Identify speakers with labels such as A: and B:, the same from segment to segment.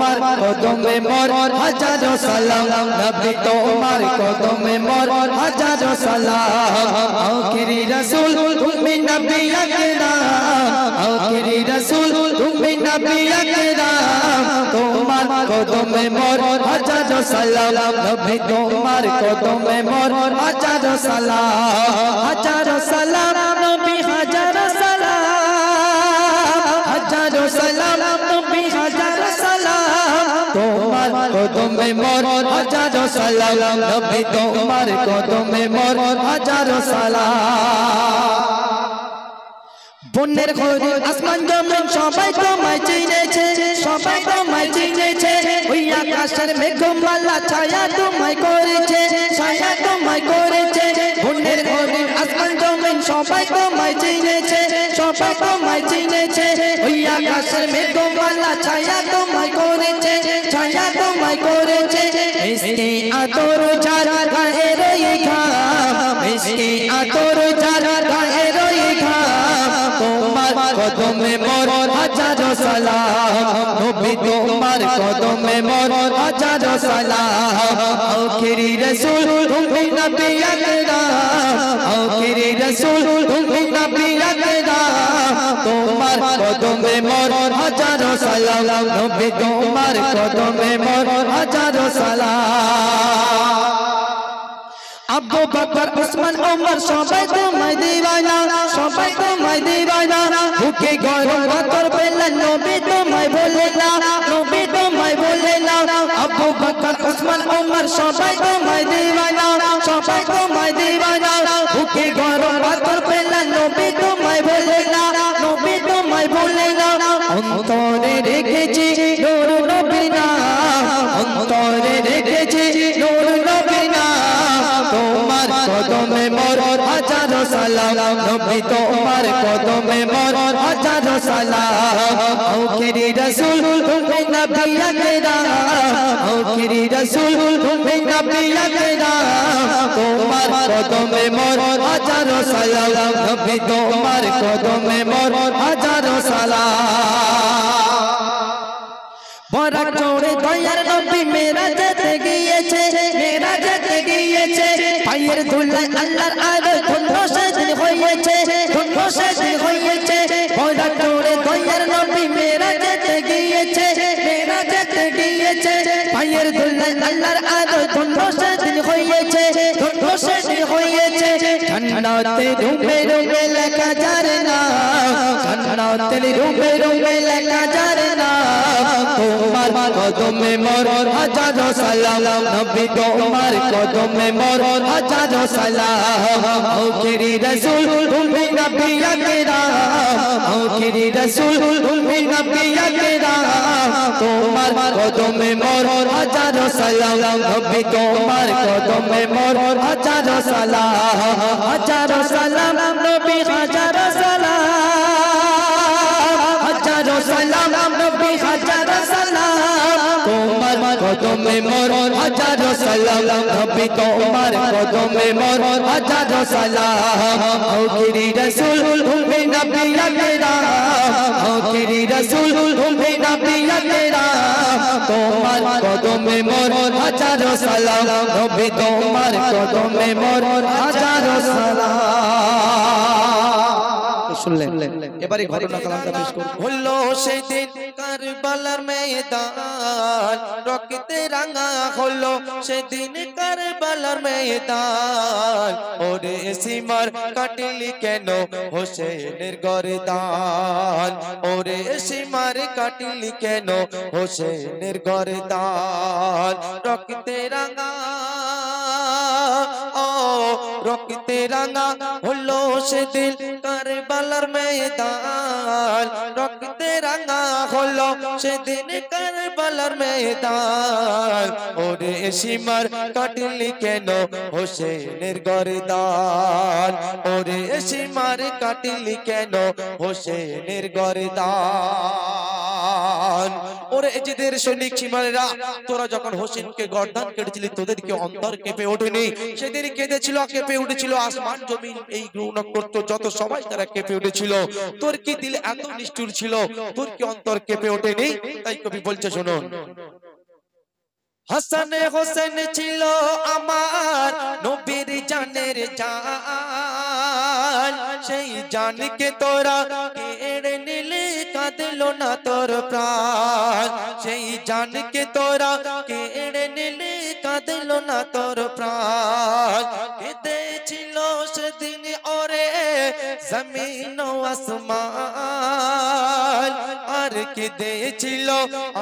A: তোমার কদমে মোর হাজারো সালাম নবী তোমার কদমে মোর হাজারো সালাম আখিরি রাসূল তুমি নবী আকরাম আখিরি রাসূল তুমি নবী আকরাম তোমার কদমে মোর হাজারো সালাম নবী তোমার কদমে মোর হাজারো সালাম নবী হাজারো সালাম নবী হাজারো সালাম তোমার কদমে মোর হাজারো সালাম নবী তোমার কদমে মোর হাজারো সালাম বন্যের ঘরে আসমান জমিন সবাই তোমায় চিনেছে সবাই তোমায় চিনেছে ওই আকাশের মেঘমালা ছায়া তোমায় করেছে ছায়া তোমায় করেছে বন্যের ঘরে আসমান জমিন সবাই তোমায় চিনেছে সবাই তোমায় চিনেছে ওই আকাশের মেঘমালা ছায়া তোমায় করেছে ছায়া তোমায় করেছে মিষ্টি আতর যার গায়ে রয়ে ঘাম মিষ্টি আতর যার গায়ে রয়ে ঘাম তোমার কদমে মোর হাজারো সালাম নবী তোমার কদমে মোর হাজারো সালাম আখিরি রাসূল তুমি নবী আকরাম আখিরি রাসূল তুমি নবী আকরাম তোমার কদমে মোর হাজারো সালাম নবী তোমার কদমে মোর হাজারো সালাম আবু বকর উসমান ওমর সবাই তোমায় দিওয়ানা সবাই তোমায় দিওয়ানা বুকে গরম পাথর পেলা নবী তোমায় বলে না নবী তোমায় বলে না আবু বকর উসমান ওমর সবাই তোমায় দিওয়ানা সবাই তোমায় দিওয়ানা বুকে গরম পাথর পেলা নবী তোমায় বলে না নবী তোমায় বলে না অন্তরে রেখেছি নূর নবী নাম অন্তরে রেখেছি নূর নবী নাম তোমার কদমে মোর হাজারো সালাম নবী তোমার কদমে মোর হাজারো সালাম আখিরি রাসূল তুমি নবী আকরাম আখিরি রাসূল তুমি নবী আকরাম তোমার কদমে মোর হাজারো সালাম নবী তোমার কদমে মোর হাজারো সালাম বরাক চড়ে দয়ার নবী মেরাজেতে গিয়েছে মেরাজেতে গিয়েছে পায়ের ধুলায় আল্লাহর আরশ ধন্য সেদিন হয়েছে ধন্য সেদিন হয়েছে বরাক চড়ে দয়ার নবী মেরাজেতে গিয়েছে মেরাজেতে গিয়েছে পায়ের ধুলায় আল্লাহর আরশ ধন্য সেদিন হয়েছে ধন্য সেদিন হয়েছে জান্নাতে রুমে রুমে লেখা যার নাম জান্নাতে রুমে রুমে লেখা যার নাম তোমার কদমে মোর হাজারো সালাম নবী তোমার কদমে মোর হাজারো সালাম আখিরি রাসূল তুমি নবী আকরাম আখিরি রাসূল তুমি নবী আকরাম তোমার কদমে মোর হাজারো সালাম নবী তোমার কদমে মোর হাজারো সালাম নবী হাজারো সালাম নবী হাজারো সালাম তোমার কদমে মোর হাজারো সালাম নবী তোমার কদমে মোর হাজারো সালাম আখিরি রাসূল তুমি নবী আকরাম আখিরি রাসূল তুমি নবী আকরাম তোমার কদমে মোর হাজারো সালাম নবী তোমার কদমে মোর হাজারো সালাম শুনলেন এবারে ঘটনা কালামটা পেশ করব হলো সেদিন কারবালার ময়দান রক্তে রাঙা হলো সেদিন কারবালার ময়দান ওরে সীমার কাটলি কেন হোসেনের গর্দান ওরে সীমার কাটলি কেন হোসেনের গর্দান রক্তে রাঙা রক্তে রাঙা হলো সেদিন কারবালার ময়দান রক্তে রাঙা হলো সেদিন কারবালার ময়দান ওরে সীমার কাটলি কেন হোসেনের গর্দান ওরে সীমার কাটলি কেন হোসেনের গর্দান
B: ওরে এজিদের সৈনিক চিমারেরা, তোরা যখন হোসেনকে গর্দান কেটেছিলি তোদেরকে অন্তর কেঁপে ওঠেনি? সেদিন কেঁদেছিল, কেঁপে উঠেছিল আসমান জমিন, এই গ্রহ নক্ষত্র যত সবাই তারা কেঁপে উঠেছিল। তোর কি দিল এত নিষ্ঠুর ছিল, তোর কি অন্তর কেঁপে ওঠেনি? তাই কবি বলছে শুনুন, হাসান হোসেন ছিল আমার নবীর জানের জান, সেই জানকে তোরা কেড়ে নিলে কাঁদলো না তোর প্রাণ, সেই জানকে তোরা কেড়ে নিলে কাঁদলো না তোর প্রাণ। কেঁদেছিল সেদিন ওরে জমিন ও আসমান, আর কেঁদেছিল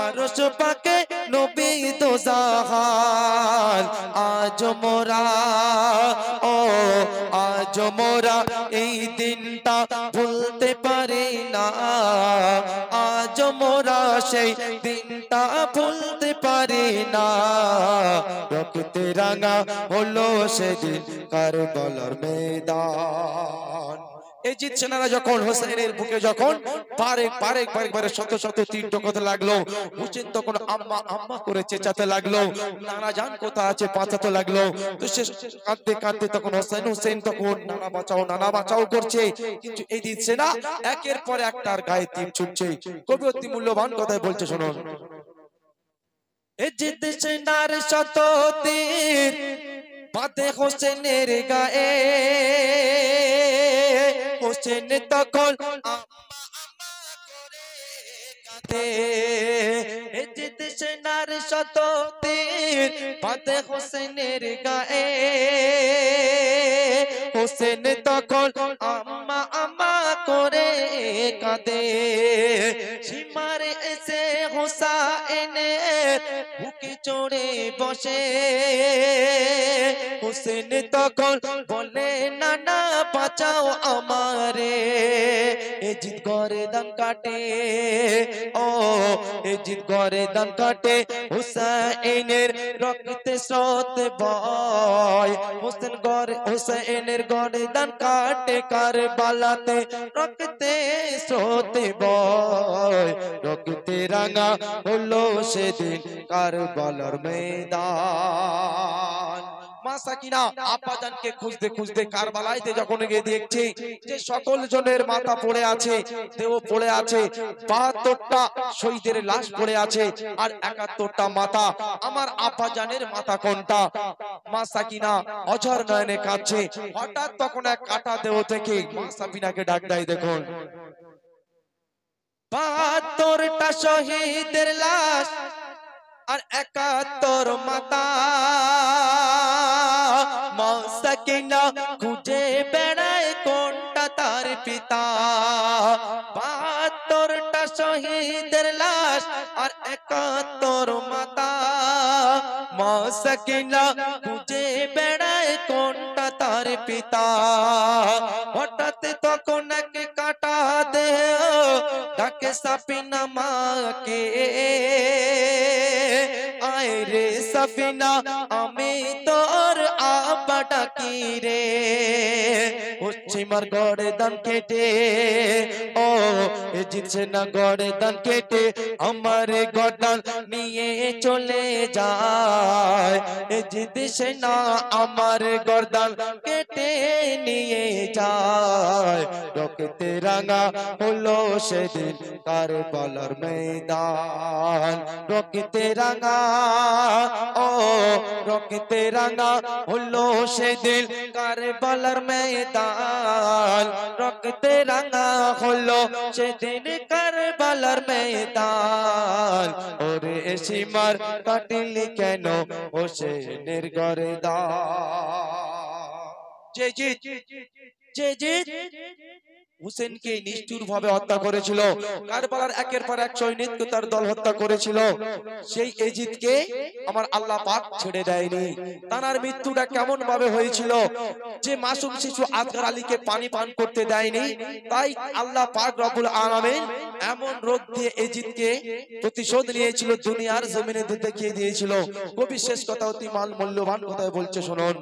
B: আরশ পাকে নবী দো জাহান। আজ মোরা ও আজ মোরা এই দিনটা ভুলতে পারি না, আজ মোরা সেই দিনটা ভুলতে পারি না। রক্তে রাঙা হলো সেদিন কারবালার ময়দান। এজিদ সেনারা যখন হোসেনের বুকে যখন পারে শত শত তীর ঢোকাতে লাগলো, হোসেন তখন আম্মা আম্মা করে চেঁচাতে লাগলো, নানা জান কোথা আছে পাঠাতে লাগলো। তো সে কাঁদতে কাঁদতে তখন হোসেন তখন নানা বাঁচাও করছে, কিন্তু এজিদ সেনা একের পর এক তার গায়ে তীর ছুটছে। কবি অতি মূল্যবান কথাই বলছে শুনুন, এজিদ সেনার শত তীর বাঁধে হোসেনের গায়ে, হোসেন তখন এজিদ সেনার শত তীর বাঁধে হোসেনের গায়ে, হোসেন তখন আম্মা আম্মা করে কাঁদে। সীমারে এসে হোসেনের বুকে চড়ে বসে, হোসেন তখন বলে নানা বাঁচাও আমারে। এজিদ গর্দান কাটে ও এজিদ গর্দান কাটে, হুসাইনের রক্তে স্রোত বয়। হুসাইনের গর্দান কাটে কারবালাতে রক্তে স্রোত বয়। রক্তে রাঙা হলো সেদিন কারবালার ময়দান। মা সাকিনা আব্বাজানকে খুঁজতে খুঁজতে কারবালাইতে যখন গিয়ে দেখছে যে সকল জনের মাথা পড়ে আছে, দেহ পড়ে আছে, ৭২টা শহীদের লাশ পড়ে আছে, আর ৭১টা মাথা। আমার আব্বাজানের মাথা কোনটা? মা সাকিনা অঝর নয়নে কাঁদছে। হঠাৎ তখন এক কাটা দেহ থেকে মা সাকিনাকে ডাক দেয়, দেখুন ৭২টা শহীদের লাশ আর ৭১ মাথা। মা সাকিনা খুঁজে বেড়ায় কোনটা তার পিতা। ৭২টা শহীদের লাশ আর ৭১ মাথা। মা সাকিনা খুঁজে বেড়ায় কোনটা তার পিতা। হঠাৎ তখন এক কাটা দেহ ডাকে সাফিনা মাকে, আয় রে সাফিনা আমি তোর আব্বা ডাকি রে। পশ্চিমার গর্দান কেটে ও এজিদ সেনা গর্দান কেটে আমার গর্দান নিয়ে চলে যায়। এজিদ সেনা আমার গর্দান কেটে নিয়ে যায়। রক্তে রাঙা হলো সেদিন কারবালার ময়দান। রক্তে রাঙা ও রক্তে রাঙা হলো সেদিন কারবালার ময়দান। রক্তে রাঙা হলো সেদিন কারবালার ময়দান। ওরে সীমার কাটিলি কেন হোসেনের গর্দান। জয় জয় জয় জয় হুসেনকে নিষ্ঠুর ভাবে হত্যা করেছিল। কারবালার একের পর এক সৈনিককে তার দল হত্যা করেছিল। সেই এজিদকে আমার আল্লাহ পাক ছেড়ে দেয়নি। তার মৃত্যুটা কেমন ভাবে হয়েছিল যে মাসুম শিশু আসগর আলীকে পানি পান করতে দেয়নি, তাই আল্লাহ পাক রব্বুল আলামিন এমন রোগ দিয়ে এজিদকে প্রতিশোধ নিয়েছিল, দুনিয়ার জমিনে দেখিয়ে দিয়েছিল। কবি শেষ কথা অতি মূল্যবান কথায় বলছে শুনুন।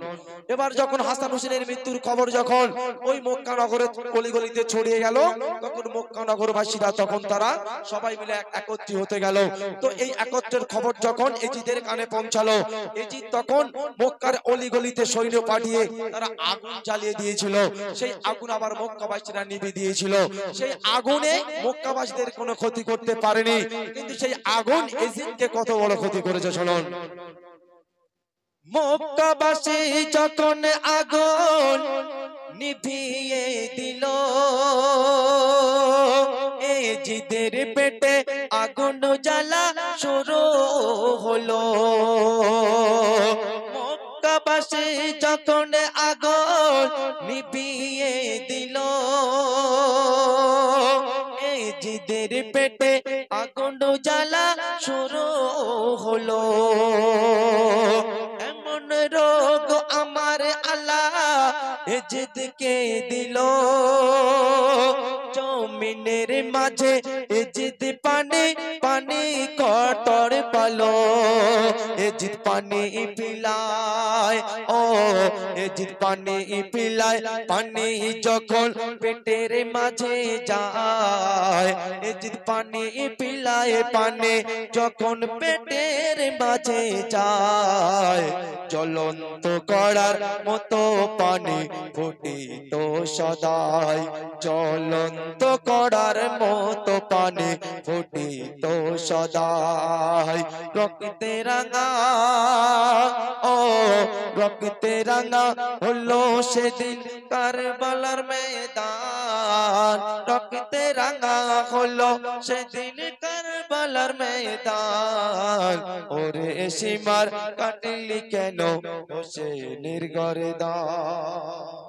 B: এবার যখন হাসান হোসেনের মৃত্যুর খবর যখন ওই মক্কা নগরের গলিগলিতে ছড়িয়ে গেল, তখন মক্কা নগরবাসীরা তখন তারা সবাই মিলে একত্রিত হতে গেল। তো এই একত্রের খবর যখন এজিদের কানে পৌঁছালো, এজিদ তখন মক্কার অলিগলিতে সৈন্য পাঠিয়ে তারা আগুন জ্বালিয়ে দিয়েছিল। সেই আগুন আবার মক্কাবাসীরা নিভিয়ে দিয়েছিল। সেই আগুনে মক্কাবাসীদের কোনো ক্ষতি করতে পারেনি, কিন্তু সেই আগুন এজিদকে কত বড় ক্ষতি করেছে শুনুন। মক্কাবাসী যখন আগুন নিভিয়ে দিল, এজিদের পেটে আগুন জ্বালা শুরু হলো। মক্কাবাসী যখন আগুন নিভিয়ে দিল, এজিদের পেটে আগুন জ্বালা শুরু হলো। এমন রোগ আমার আল্লাহ এজিদকে দিল, জমিনের মাঝে এজিদ পানি পানি কটর পালো। এজিদ পানি পিলায়, ও এজিদ পানি পিলায়, পানি যখন পেটের মাঝে যায়, এজিদ পানি পিলায়, পানি যখন পেটের মাঝে যায়, জ্বলন্ত করার মতো পানি ফুটিত সদাই, জ্বলন্ত করার মতো পানি ফুটিত সদাই। রক্তে রাঙা, ও রক্তে রাঙা হলো সেদিন কারবালার ময়দান, রক্তে রাঙা হলো সেদিন কারবালার ময়দান। ওরে সীমার কাটলি কেন হোসেনের গর্দান।